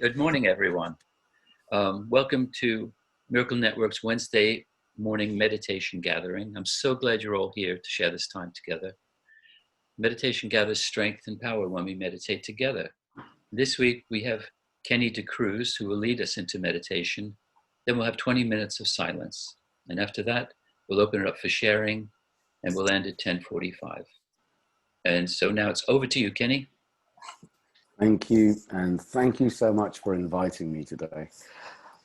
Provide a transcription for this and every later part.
Good morning, everyone. Welcome to Miracle Network's Wednesday morning meditation gathering. I'm so glad you're all here to share this time together. Meditation gathers strength and power when we meditate together. This week we have Mammarella-D'Kruz who will lead us into meditation. Then we'll have 20 minutes of silence. And after that, we'll open it up for sharing and we'll end at 10:45. And so now it's over to you, Kenny. Thank you, and thank you so much for inviting me today.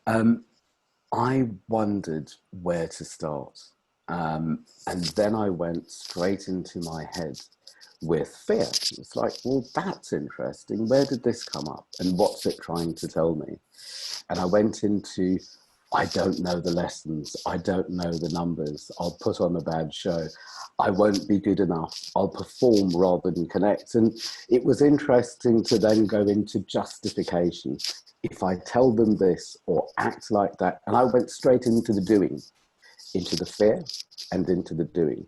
I wondered where to start, and then I went straight into my head with fear. It's like, well, that's interesting. Where did this come up, and what's it trying to tell me? And I went into, I don't know the lessons. I don't know the numbers. I'll put on a bad show. I won't be good enough. I'll perform rather than connect. And it was interesting to then go into justification. If I tell them this or act like that, and I went straight into the doing, into the fear and into the doing.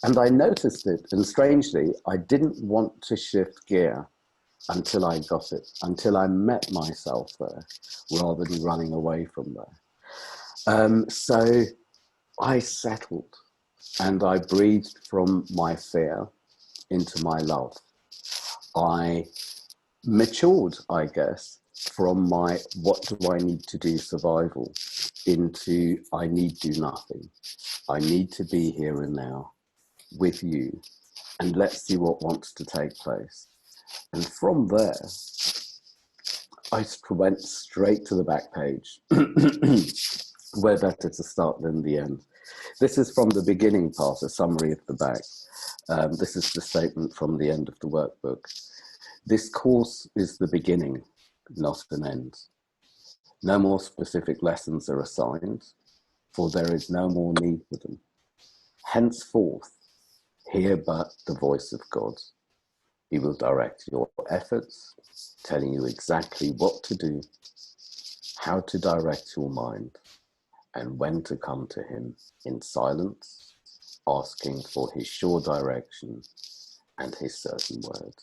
And I noticed it, and strangely, I didn't want to shift gear until I got it, until I met myself there, rather than running away from there. So I settled and I breathed from my fear into my love. I matured, I guess, from my what do I need to do survival into I need do nothing. I need to be here and now with you, and let's see what wants to take place. And from there, I went straight to the back page. Where better to start than the end? This is from the beginning part, a summary of the back. This is the statement from the end of the workbook. This course is the beginning, not an end. No more specific lessons are assigned, for there is no more need for them. Henceforth, hear but the voice of God. He will direct your efforts, telling you exactly what to do, how to direct your mind, and when to come to him in silence, asking for his sure direction and his certain word.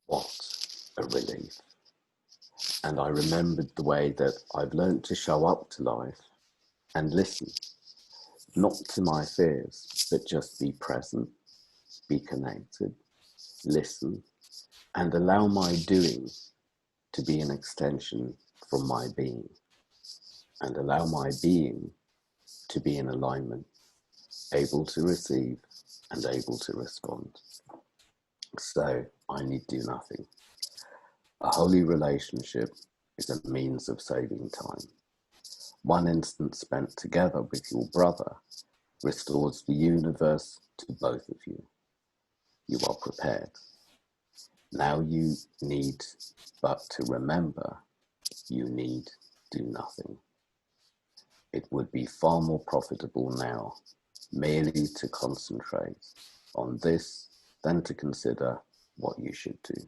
What a relief. And I remembered the way that I've learned to show up to life and listen, not to my fears, but just be present, be connected, listen, and allow my doing to be an extension from my being, and allow my being to be in alignment, able to receive and able to respond. So I need do nothing. A holy relationship is a means of saving time. One instant spent together with your brother restores the universe to both of you. You are prepared. Now you need but to remember you need do nothing. It would be far more profitable now merely to concentrate on this than to consider what you should do.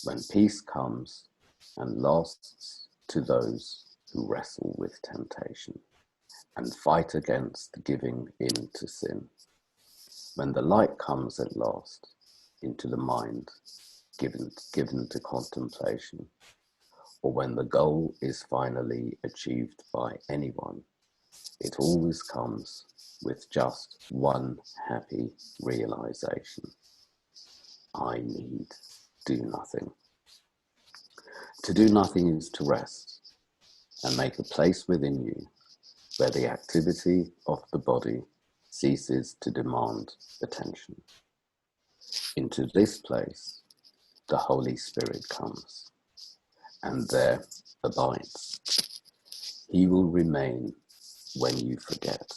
When peace comes and lasts to those who wrestle with temptation and fight against giving in to sin. When the light comes at last into the mind, given to contemplation, or when the goal is finally achieved by anyone, it always comes with just one happy realization. I need do nothing. To do nothing is to rest and make a place within you where the activity of the body ceases to demand attention. Into this place, the Holy Spirit comes and there abides. He will remain when you forget,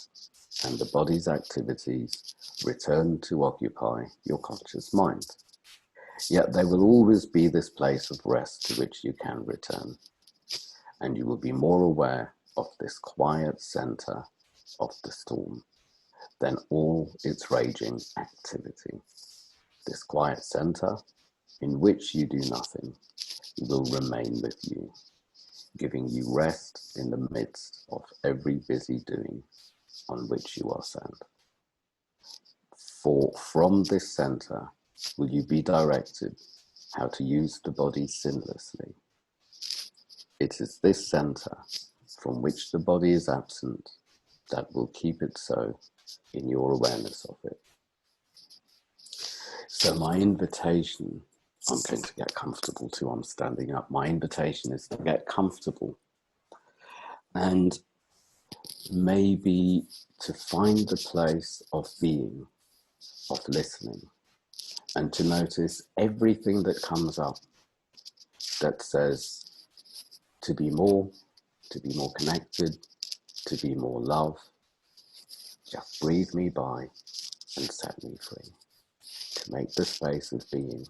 and the body's activities return to occupy your conscious mind. Yet there will always be this place of rest to which you can return, and you will be more aware of this quiet center of the storm than all its raging activity. This quiet center in which you do nothing will remain with you, giving you rest in the midst of every busy doing on which you are sent. For from this center will you be directed how to use the body sinlessly. It is this center from which the body is absent that will keep it so in your awareness of it. So my invitation, I'm going to get comfortable too, I'm standing up. My invitation is to get comfortable and maybe to find the place of being, of listening, and to notice everything that comes up that says to be more connected, to be more love. Just breathe me by and set me free, to make the space of being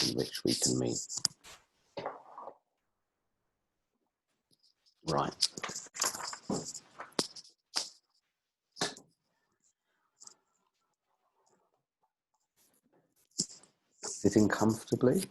in which we can meet. Right. Sitting comfortably.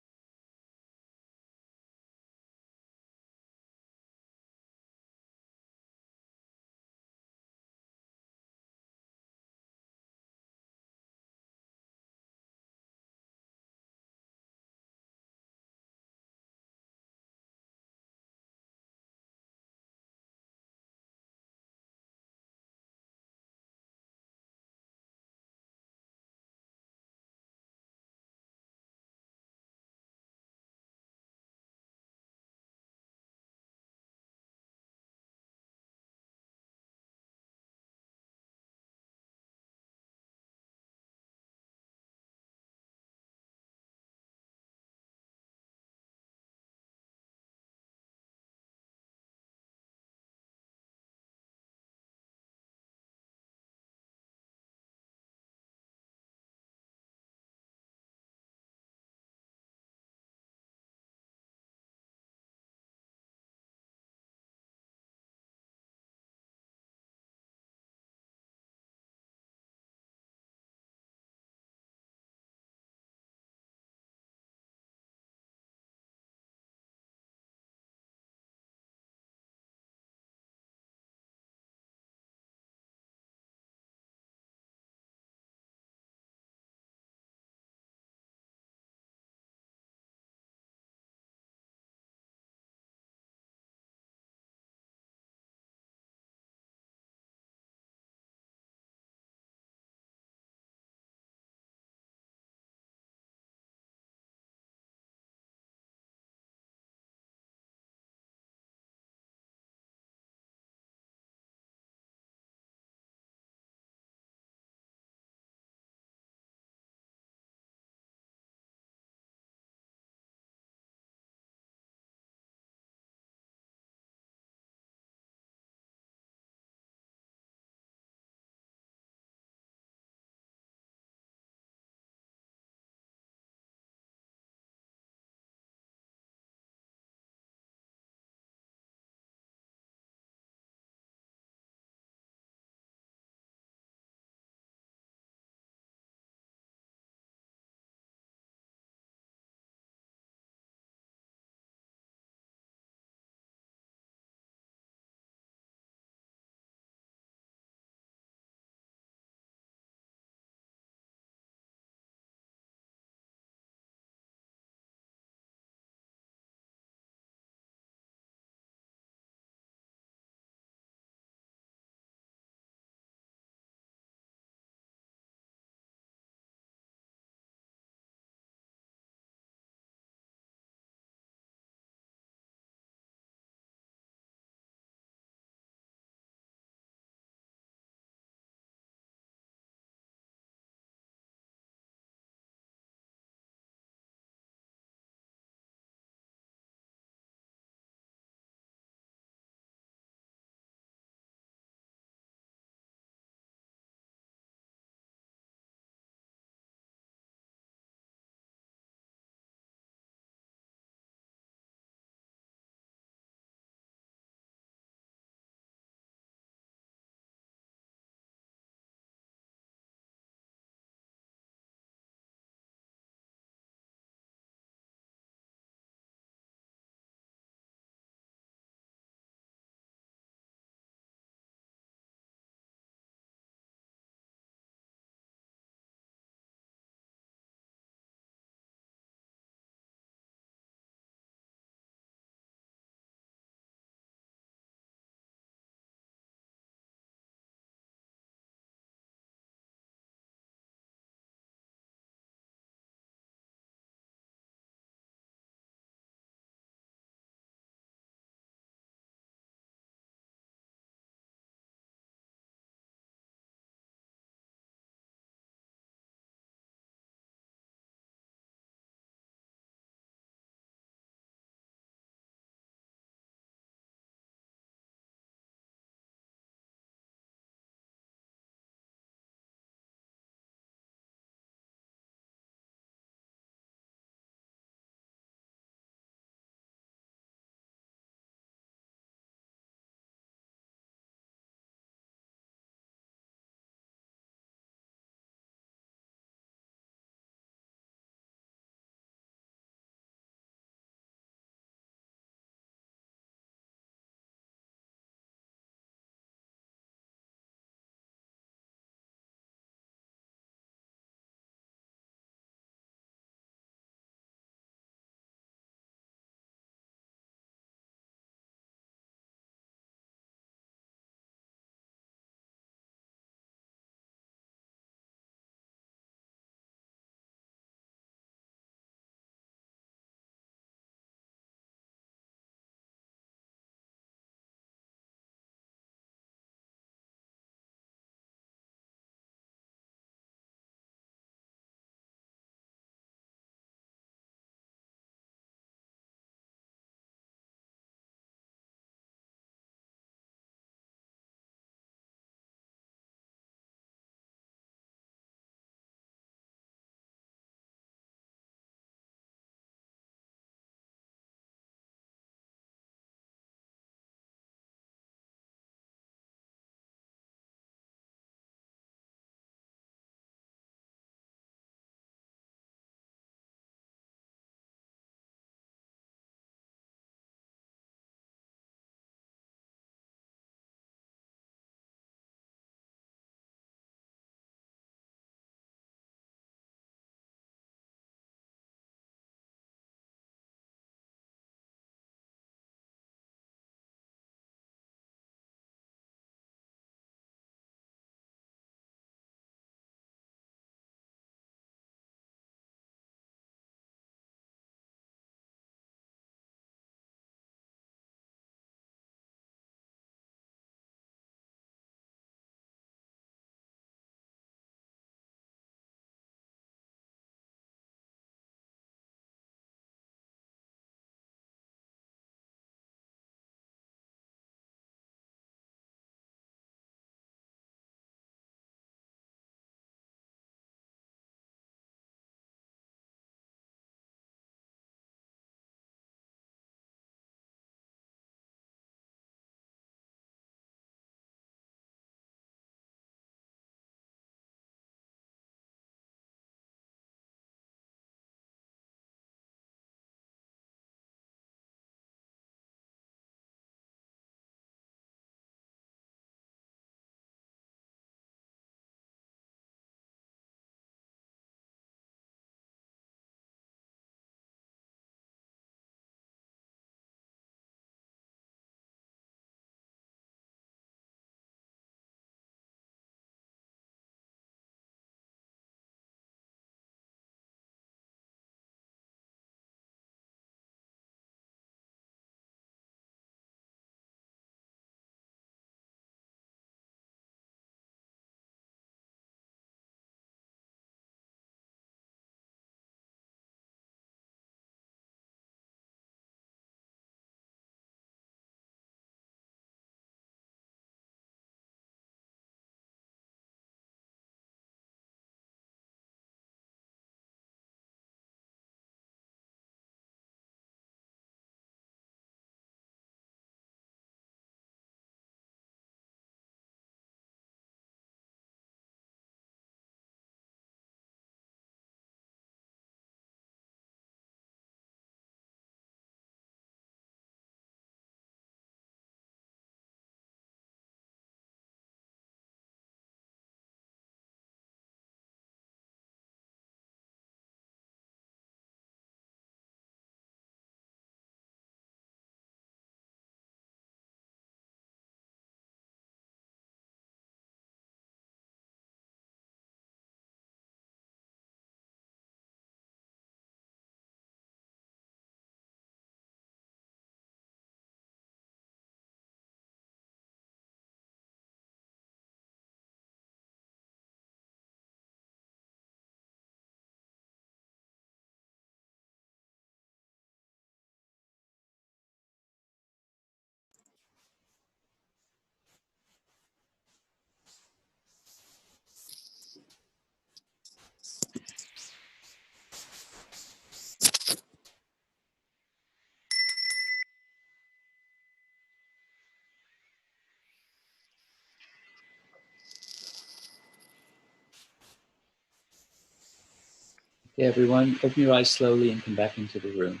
Hey everyone, open your eyes slowly and come back into the room.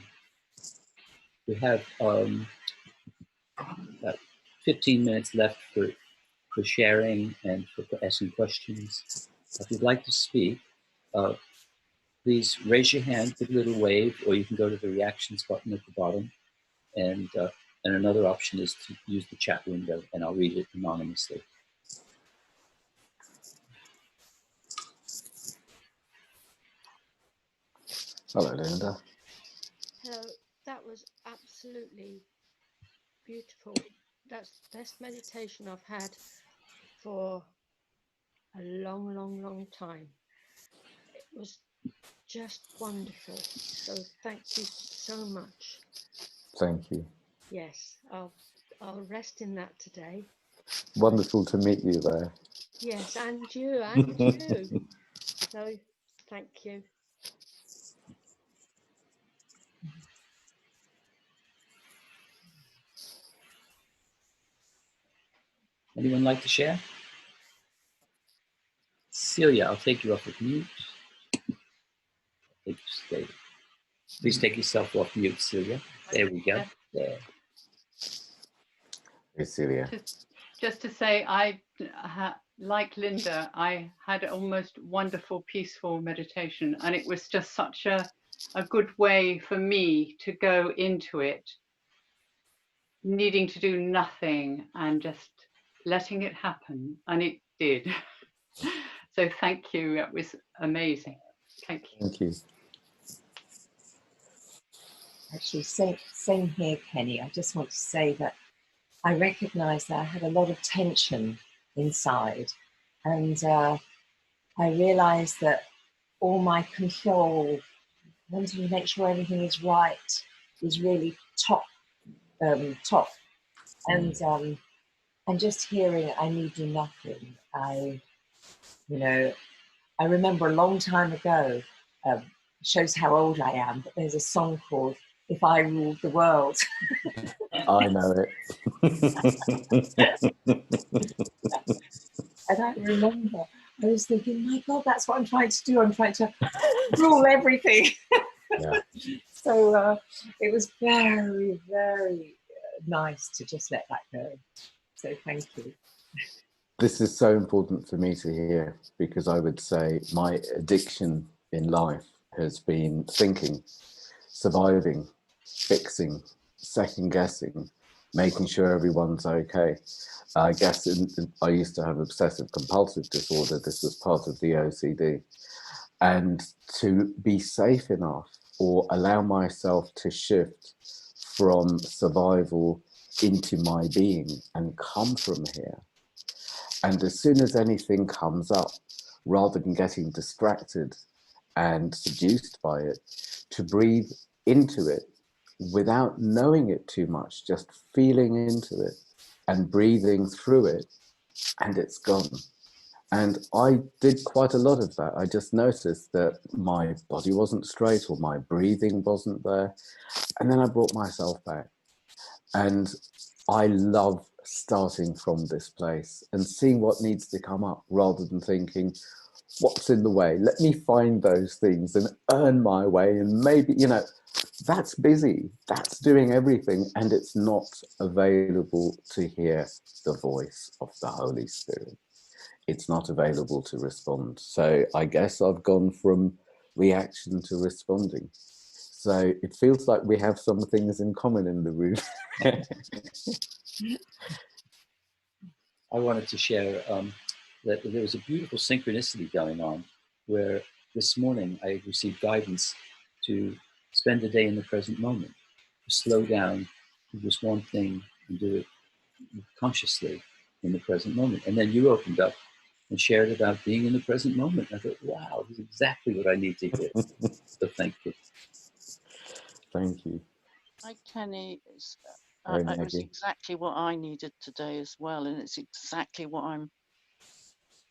We have about 15 minutes left for sharing and for asking questions. If you'd like to speak, uh, please raise your hand, give a little wave, or you can go to the reactions button at the bottom. And another option is to use the chat window, and I'll read it anonymously. Hello, Linda. Hello, that was absolutely beautiful. That's the best meditation I've had for a long, long, long time. It was just wonderful. So thank you so much. Thank you. Yes, I'll rest in that today. Wonderful to meet you there. Yes, and you, and you. So thank you. Anyone like to share? Celia, I'll take you off of mute. Please take yourself off mute, Celia. There we go. There. Hey, Celia. Just to say, like Linda, I had almost wonderful, peaceful meditation, and it was just such a good way for me to go into it, needing to do nothing and just letting it happen, and it did. So thank you. It was amazing. Thank you. Thank you. Actually, same here, Kenny. I just want to say that I recognised that I had a lot of tension inside, and I realised that all my control, wanting to make sure everything is right, is really top, and just hearing I need do nothing. I remember a long time ago. Shows how old I am, but there's a song called "If I Ruled the World." I know it. And I remember I was thinking, my God, that's what I'm trying to do. I'm trying to rule everything. Yeah. So it was very, very nice to just let that go. So thank you. This is so important for me to hear, because I would say my addiction in life has been thinking, surviving, fixing, second guessing, making sure everyone's okay. I guess I used to have obsessive compulsive disorder. This was part of the OCD. And to be safe enough or allow myself to shift from survival into my being and come from here. And as soon as anything comes up, rather than getting distracted and seduced by it, to breathe into it without knowing it too much, just feeling into it and breathing through it, and it's gone. And I did quite a lot of that. I just noticed that my body wasn't straight or my breathing wasn't there. And then I brought myself back. And I love starting from this place and seeing what needs to come up rather than thinking, what's in the way? Let me find those things and earn my way. And maybe, that's busy. That's doing everything. And it's not available to hear the voice of the Holy Spirit. It's not available to respond. So I guess I've gone from reaction to responding. So it feels like we have some things in common in the room. I wanted to share that there was a beautiful synchronicity going on where this morning I received guidance to spend a day in the present moment, to slow down, do just one thing and do it consciously in the present moment. And then you opened up and shared about being in the present moment. I thought, wow, this is exactly what I need to hear. So thank you. Thank you. Hi, Kenny. Hi, It was Maggie. exactly what I needed today as well, and it's exactly what I'm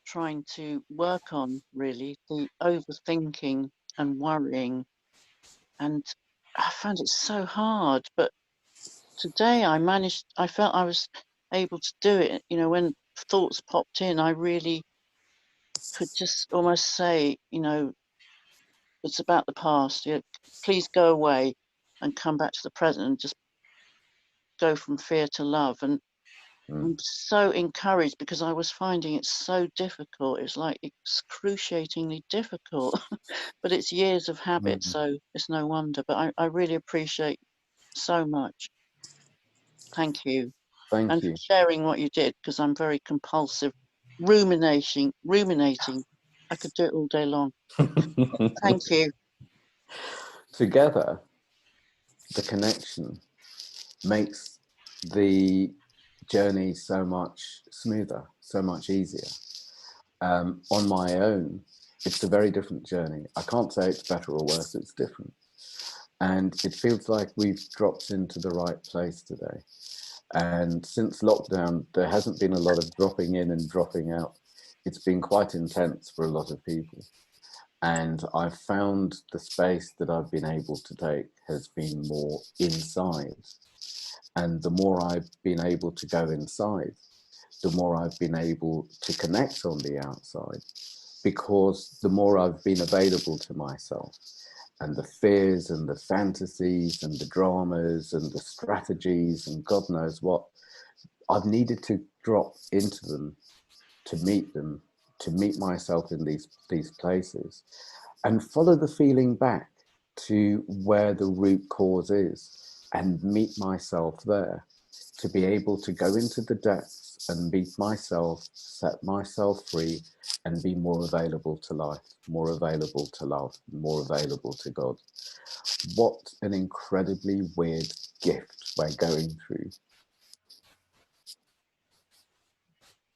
trying to work on, really, the overthinking and worrying. And I found it so hard, but today I felt I was able to do it. When thoughts popped in, I really could just almost say, it's about the past. Please go away and come back to the present and just go from fear to love. And I'm so encouraged because I was finding it so difficult. It's like excruciatingly difficult, but it's years of habit, so it's no wonder. But I really appreciate so much. Thank you. Thank And you. for sharing what you did, because I'm very compulsive, ruminating. I could do it all day long. Thank you. Together, the connection makes the journey so much smoother, so much easier. On my own, it's a very different journey. I can't say it's better or worse, it's different. And it feels like we've dropped into the right place today. And since lockdown, there hasn't been a lot of dropping in and dropping out. It's been quite intense for a lot of people. And I've found the space that I've been able to take has been more inside. And the more I've been able to go inside, the more I've been able to connect on the outside, because the more I've been available to myself. And the fears and the fantasies and the dramas and the strategies and God knows what, I've needed to drop into them, to meet myself in these places and follow the feeling back to where the root cause is and meet myself there, to be able to go into the depths and meet myself, set myself free, and be more available to life, more available to love, more available to God. What an incredibly weird gift we're going through.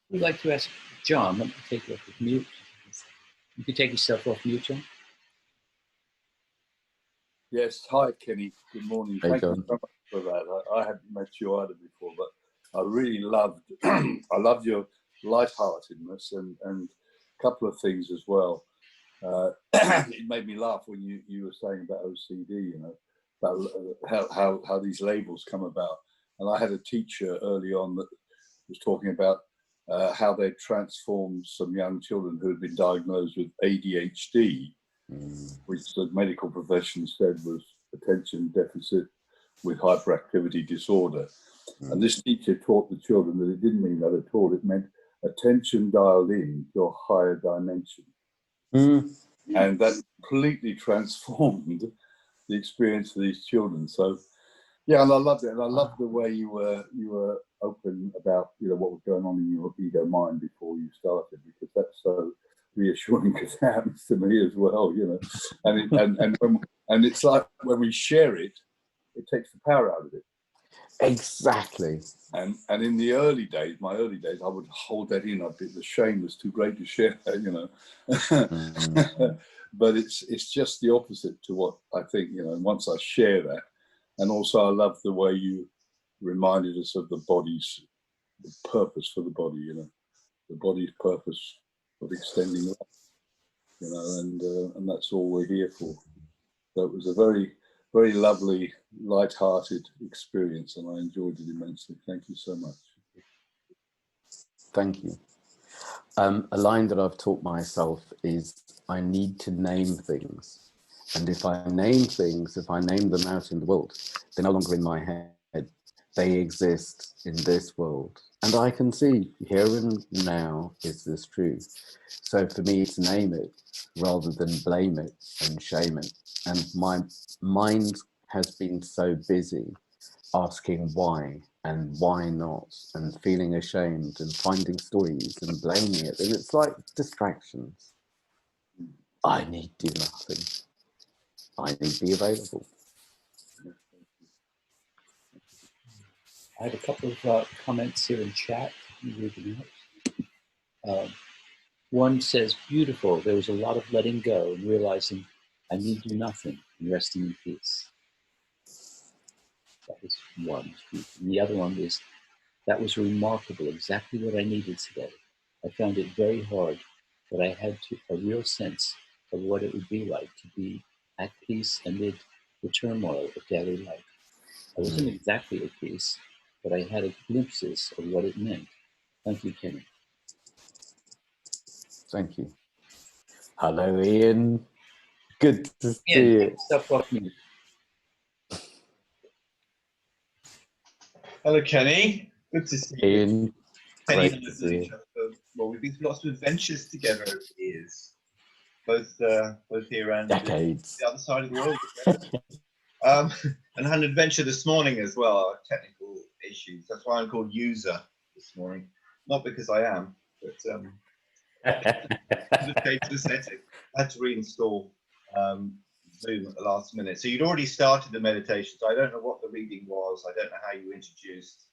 We'd like to ask John, let me take you off of mute. You can take yourself off mute, John. Yes, hi Kenny, good morning. Hey, Thank John. you so much for that. I haven't met you either before, but I really loved I loved your lightheartedness and a couple of things as well. It made me laugh when you were saying about OCD, you know, about how these labels come about. And I had a teacher early on that was talking about how they transformed some young children who had been diagnosed with ADHD, which the medical profession said was attention deficit with hyperactivity disorder. And this teacher taught the children that it didn't mean that at all. It meant attention dialed in to a higher dimension. And that completely transformed the experience of these children. So, yeah, and I loved it. And I loved the way you were open about, you know, what was going on in your ego mind before you started, because that's so reassuring, because it happens to me as well, you know. And it's like when we share it, it takes the power out of it. Exactly. And in the early days, my early days, I would hold that in. The shame was too great to share, you know. But it's just the opposite to what I think, you know. And once I share that, and also I love the way you reminded us of the body's purpose for the body, you know, the body's purpose of extending life, you know, and that's all we're here for. So it was a very, very lovely, light-hearted experience, and I enjoyed it immensely. Thank you so much. Thank you. A line that I've taught myself is, I need to name things. And if I name things, if I name them out in the world, they're no longer in my head. They exist in this world. And I can see here and now, is this true? So for me to name it rather than blame it and shame it. And my mind has been so busy asking why and why not, and feeling ashamed and finding stories and blaming it. And it's like distractions. I need do nothing. I need to be available. I had a couple of comments here in chat. Let me read them out. One says, beautiful. There was a lot of letting go and realizing I need do nothing and resting in peace. That was one. And the other one is, that was remarkable, exactly what I needed today. I found it very hard, but I had a real sense of what it would be like to be at peace amid the turmoil of daily life. I wasn't exactly at peace, but I had glimpses of what it meant. Thank you, Kenny. Thank you. Hello, Ian. Good to see Ian, you. take yourself off mute. Hello, Kenny. Good to see you. Ian, Kenny great and I to have see known you. each other for, well, we've been through lots of adventures together over the years, both here and Decades. the other side of the world. And I had an adventure this morning as well, technical issues. That's why I'm called user this morning. Not because I am, but the case was setting. I had to reinstall Zoom at the last minute. So you'd already started the meditation, so I don't know what the reading was. I don't know how you introduced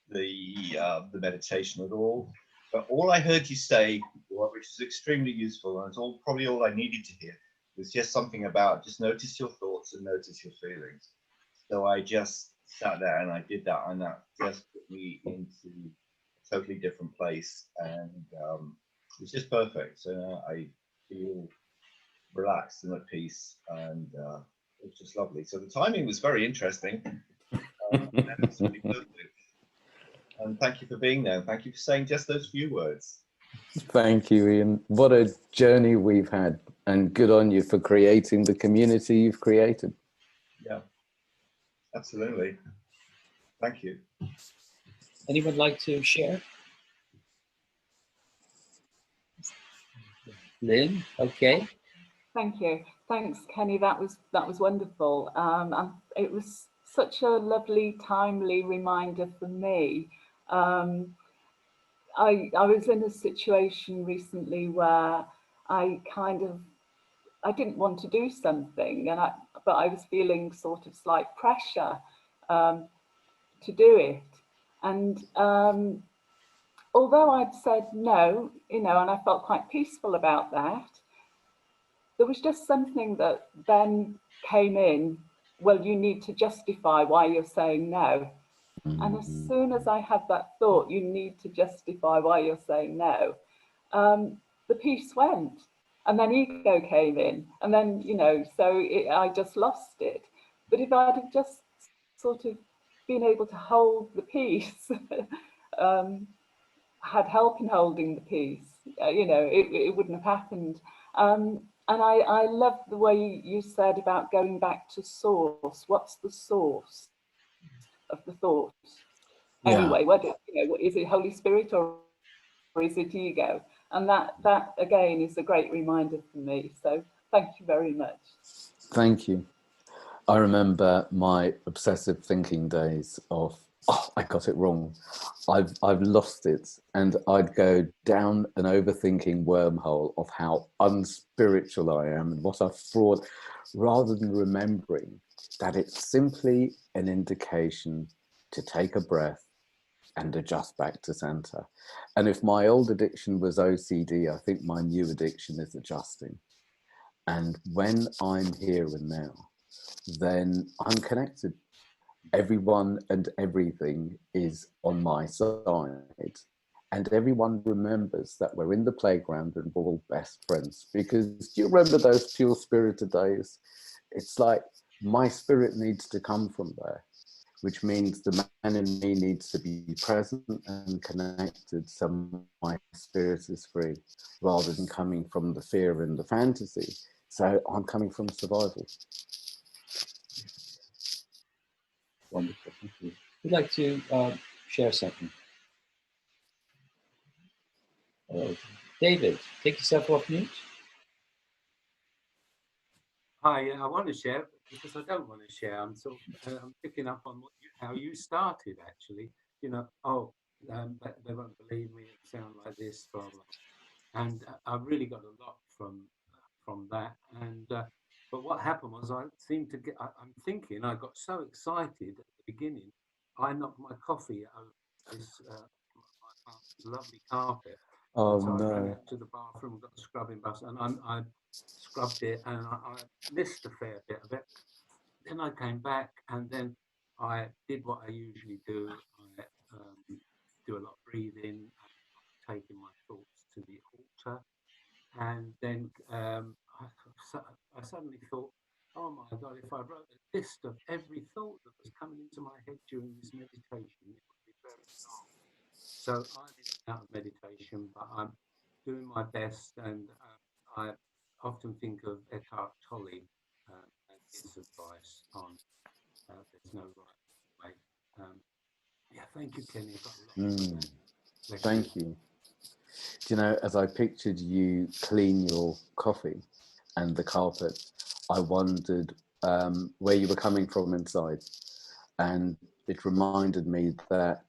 the meditation at all. But all I heard you say, which is extremely useful, and it's probably all I needed to hear, was just something about just notice your thoughts and notice your feelings. So I just sat there and I did that, and that just put me into a totally different place, and it's just perfect. So I feel relaxed and at peace, and it's just lovely. So the timing was very interesting, and absolutely perfect. And thank you for being there. Thank you for saying just those few words. Thank you, Ian. What a journey we've had, and good on you for creating the community you've created. Yeah, absolutely. Thank you. Anyone like to share? Lynn, okay. Thank you. Thanks, Kenny. That was wonderful. And it was such a lovely, timely reminder for me. I was in a situation recently where I didn't want to do something, but I was feeling sort of slight pressure to do it. And although I'd said no, and I felt quite peaceful about that, there was just something that then came in. Well, you need to justify why you're saying no. And as soon as I had that thought, you need to justify why you're saying no, the peace went. And then ego came in. And then, I just lost it. But if I'd have just sort of been able to hold the peace, had help in holding the peace, it wouldn't have happened. And I love the way you said about going back to source. What's the source of the thought? Yeah. Anyway, is it Holy Spirit or is it ego? And that again is a great reminder for me. So thank you very much. Thank you. I remember my obsessive thinking days of, oh, I got it wrong. I've lost it. And I'd go down an overthinking wormhole of how unspiritual I am and what I've fraud, rather than remembering that it's simply an indication to take a breath and adjust back to center. And if my old addiction was OCD, I think my new addiction is adjusting. And when I'm here and now, then I'm connected. Everyone and everything is on my side. And everyone remembers that we're in the playground and we're all best friends. Because do you remember those pure spirited days? It's like my spirit needs to come from there, which means the man in me needs to be present and connected so my spirit is free, rather than coming from the fear and the fantasy. So I'm coming from survival. Wonderful, thank you. Would like to share something? David, take yourself off mute. Hi, I want to share because I don't want to share. I'm sort of I'm picking up on how you started actually. They won't believe me. It sounds like this and I really got a lot from that. And but what happened was I seemed to get. I'm thinking I got so excited at the beginning. I knocked my coffee over this my lovely carpet. Oh, so I ran no. out to the bathroom, got the scrubbing brush, and I scrubbed it, and I missed a fair bit of it. Then I came back, and then I did what I usually do. I do a lot of breathing, taking my thoughts to the altar, and then I suddenly thought, oh my God, if I wrote a list of every thought that was coming into my head during this meditation, it would be very long. So I'm in and out of meditation, but I'm doing my best, and I often think of Eckhart Thank you, Kenny. I've got a lot of that. Thank you. Do you know, as I pictured you clean your coffee and the carpet, I wondered where you were coming from inside. And it reminded me that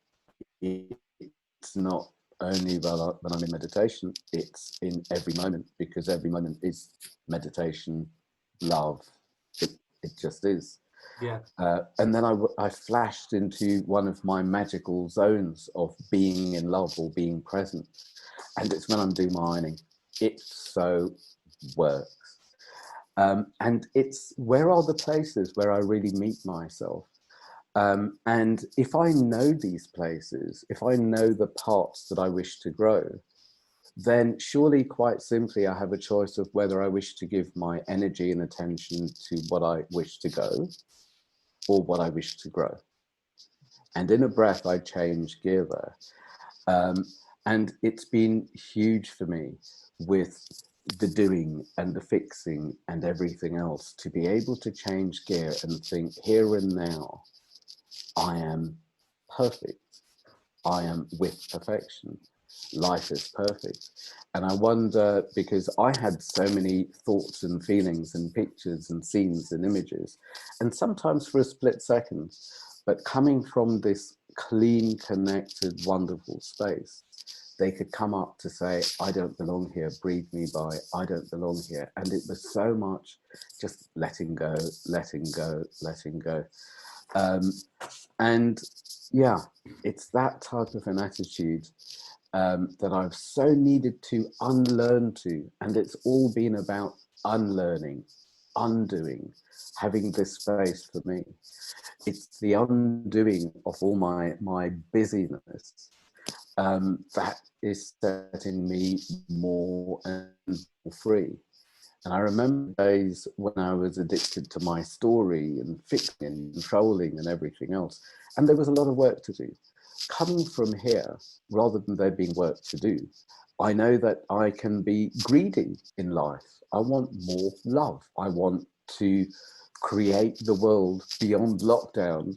it's not only when I'm in meditation, it's in every moment, because every moment is meditation, love. It just is. Yeah. And then I flashed into one of my magical zones of being in love or being present. And it's when I'm doing my ironing. It so works. And it's where are the places where I really meet myself? And if I know these places, if I know the parts that I wish to grow, then surely quite simply I have a choice of whether I wish to give my energy and attention to what I wish to go or what I wish to grow. And in a breath, I change gear there. And it's been huge for me with the doing and the fixing and everything else to be able to change gear and think here and now, I am perfect. I am with perfection. Life is perfect. And I wonder, because I had so many thoughts and feelings and pictures and scenes and images, and sometimes for a split second, but coming from this clean, connected, wonderful space, they could come up to say, I don't belong here, breathe me by, I don't belong here. And it was so much just letting go, letting go, letting go. And yeah, it's that type of an attitude that I've so needed to unlearn to. And it's all been about unlearning, undoing, having this space for me. It's the undoing of all my busyness that is setting me more and more free. And I remember days when I was addicted to my story and fixing and controlling and everything else. And there was a lot of work to do. Coming from here, rather than there being work to do, I know that I can be greedy in life. I want more love. I want to create the world beyond lockdown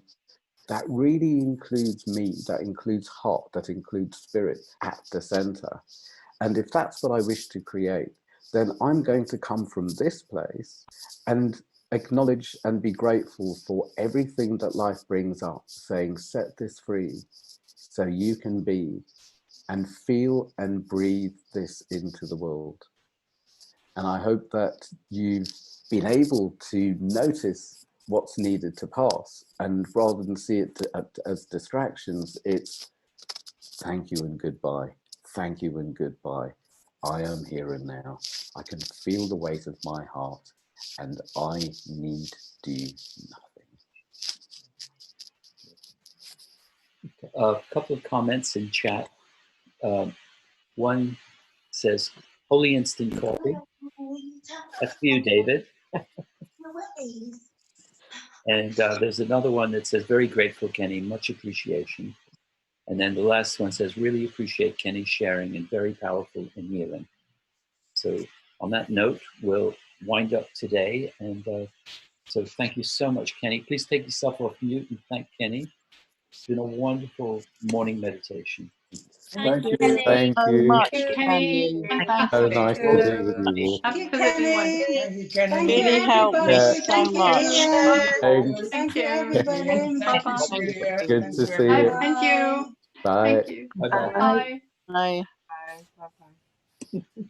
that really includes me, that includes heart, that includes spirit at the center. And if that's what I wish to create, then I'm going to come from this place and acknowledge and be grateful for everything that life brings up, saying, set this free so you can be and feel and breathe this into the world. And I hope that you've been able to notice what's needed to pass. And rather than see it as distractions, it's thank you and goodbye. Thank you and goodbye. I am here and now. I can feel the weight of my heart and I need do nothing. A couple of comments in chat. One says, holy instant coffee. That's for you, David. And there's another one that says, very grateful, Kenny, much appreciation. And then the last one says, really appreciate Kenny sharing and very powerful and healing. So on that note, we'll wind up today. And so thank you so much, Kenny. Please take yourself off mute and thank Kenny. It's been a wonderful morning meditation. Thank you. Thank Thank you so you. much, Kenny. Kenny. So Fantastic. nice to be with you all. Absolutely wonderful. Thank you, Kenny. Really helped me Yeah. so Thank much. you. Thanks. Thank you. Everybody. Thank you, Bye-bye. sweetheart. Good Thank to you, see you. everybody. And you. Bye. Thank you. Bye-bye. Bye. Bye. Bye. Bye.